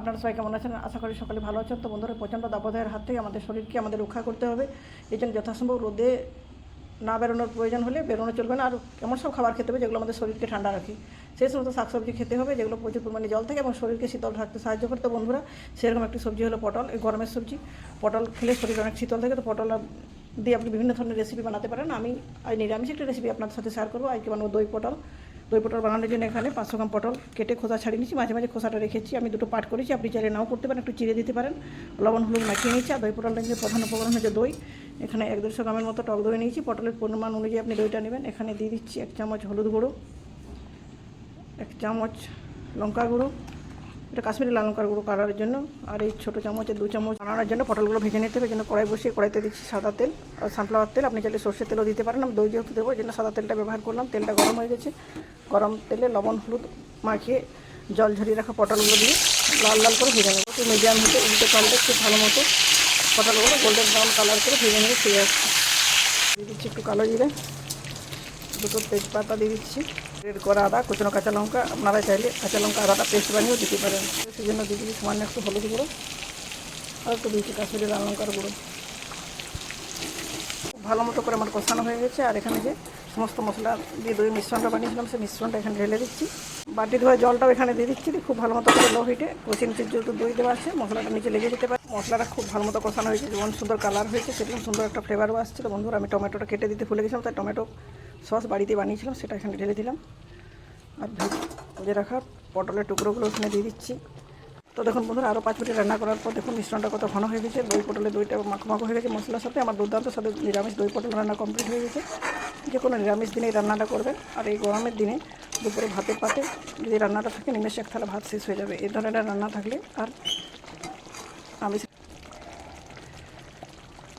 আপনারা সবাই কেমন আছেন? আশা করি সকালে ভালো আছেন। তো বন্ধুরা, প্রচণ্ড দাবদাহের হাত থেকে আমাদের শরীরকে আমাদের রক্ষা করতে হবে। এই জন্য যথাসম্ভব রোদে না বেরোনোর প্রয়োজন হলে বেরোনো চলবে না। আর এমন সব খাবার খেতে হবে যেগুলো আমাদের শরীরকে ঠান্ডা রাখে। সেই সমস্ত শাকসবজি খেতে হবে যেগুলো প্রচুর পরিমাণে জল থাকে এবং শরীরকে শীতল রাখতে সাহায্য করতে। বন্ধুরা, সেরকম একটি সবজি হলো পটল। এই গরমের সবজি পটল খেলে শরীর অনেক শীতল থাকে। তো পটল দিয়ে আপনি বিভিন্ন ধরনের রেসিপি বানাতে পারেন। আমি আজ নিরামিষ একটা রেসিপি আপনাদের সাথে শেয়ার করবো। আজকে বানাবো দই পটল। দই পটল বানানোর জন্য এখানে 500 গ্রাম পটল কেটে খোসা ছাড়িয়ে নিচ্ছি। মাঝে মাঝে খোসাটা রেখেছি। আমি দুটো পাট করেছি, আপনি চাইলে নাও করতে পারেন, একটু চিড়ে দিতে পারেন। লবণ হলুদ মাখিয়ে নিচ্ছি। আর দই পটলটা যে প্রধান উপকরণ হচ্ছে দই। এখানে 150 গ্রামের মতো টক দই নিয়েছি। পটলের পরিমাণ অনুযায়ী আপনি দইটা নেবেন। এখানে দিয়ে দিচ্ছি 1 চামচ হলুদ গুঁড়ো, 1 চামচ লঙ্কা গুঁড়ো, এটা কাশ্মীরি লাল লঙ্কার গুঁড়ো কালারের জন্য। আর এই ছোটো চামচে 2 চামচ বানানোর জন্য পটলগুলো ভেজে নিতে হবে। জন্য কড়াই বসিয়ে কড়াইতে দিচ্ছি সাদা তেল আর সানফ্লাওয়ার তেল। আপনি চাইলে সর্ষের তেলও দিতে পারেন। আমি দই যেহেতু দেবো এই জন্য সাদা তেলটা ব্যবহার করলাম। তেলটা গরম হয়ে গেছে। গরম তেলে লবণ হলুদ মাখিয়ে জল ঝরিয়ে রাখা পটলগুলো দিয়ে লাল লাল করে ভেজে নেবো। একটু মিডিয়াম হিটে উল্টে পাল্টে খুব ভালো মতো পটলগুলো গোল্ডেন ব্রাউন কালার করে ভেজে নিয়ে ফিরে আসছি। দিয়ে দিচ্ছি একটু কালো জিরে, দুটো তেজপাতা দিয়ে দিচ্ছি, রেড করা আদা, কুচনো কাঁচা লঙ্কা। আপনারা চাইলে কাঁচা লঙ্কা আদাটা পেস্ট বানিয়েও দিতে পারেন। সেই জন্য দিয়ে দিচ্ছি সামান্য একটু হলুদ গুঁড়ো আর একটু দিচ্ছি কাশ্মীরি লাল লঙ্কার গুঁড়ো। ভালো মতো করে আমার কষানো হয়ে গেছে। আর এখানে যে সমস্ত মশলা দিয়ে দই মিশ্রণটা বানিয়েছিলাম সেই মিশ্রণটা এখানে ঢেলে দিচ্ছি। বাটি ধোয়া জলটাও এখানে দিয়ে দিচ্ছি। খুব ভালো মতো করে লো হিটে কষিয়ে নিচে, যেহেতু দই দেওয়া আছে মশলাটা নিচে লেগে যেতে পারে। মশলাটা খুব ভালো মতো কষানো হয়েছে, যেমন সুন্দর কালার হয়েছে সেরকম সুন্দর একটা ফ্লেভারও আসছে। তো বন্ধুরা, আমি টমেটোটা কেটে দিতে ভুলে গেছিলাম, তাই টমেটো সস বাড়িতে বানিয়েছিলাম সেটা এখানে ঢেলে দিলাম। আর ভেজে রাখা পটলের টুকরোগুলো ওখানে দিয়ে দিচ্ছি। তো দেখুন বন্ধুরা, আরও 5 মিনিট রান্না করার পর দেখুন মিশ্রণটা কত ঘন হয়ে গেছে। দইটা মাখো মাখো হয়ে গেছে মশলার সাথে। আমার দুর্দান্ত সাথে নিরামিষ দই পটল রান্না কমপ্লিট হয়ে গেছে। যে কোনো নিরামিষ দিনে এই রান্নাটা করবেন। আর এই গরমের দিনে দুপুরে ভাতের পাতে যদি রান্নাটা থাকে নিমেষে এক থালা ভাত শেষ হয়ে যাবে। এই ধরনের রান্না থাকলে আর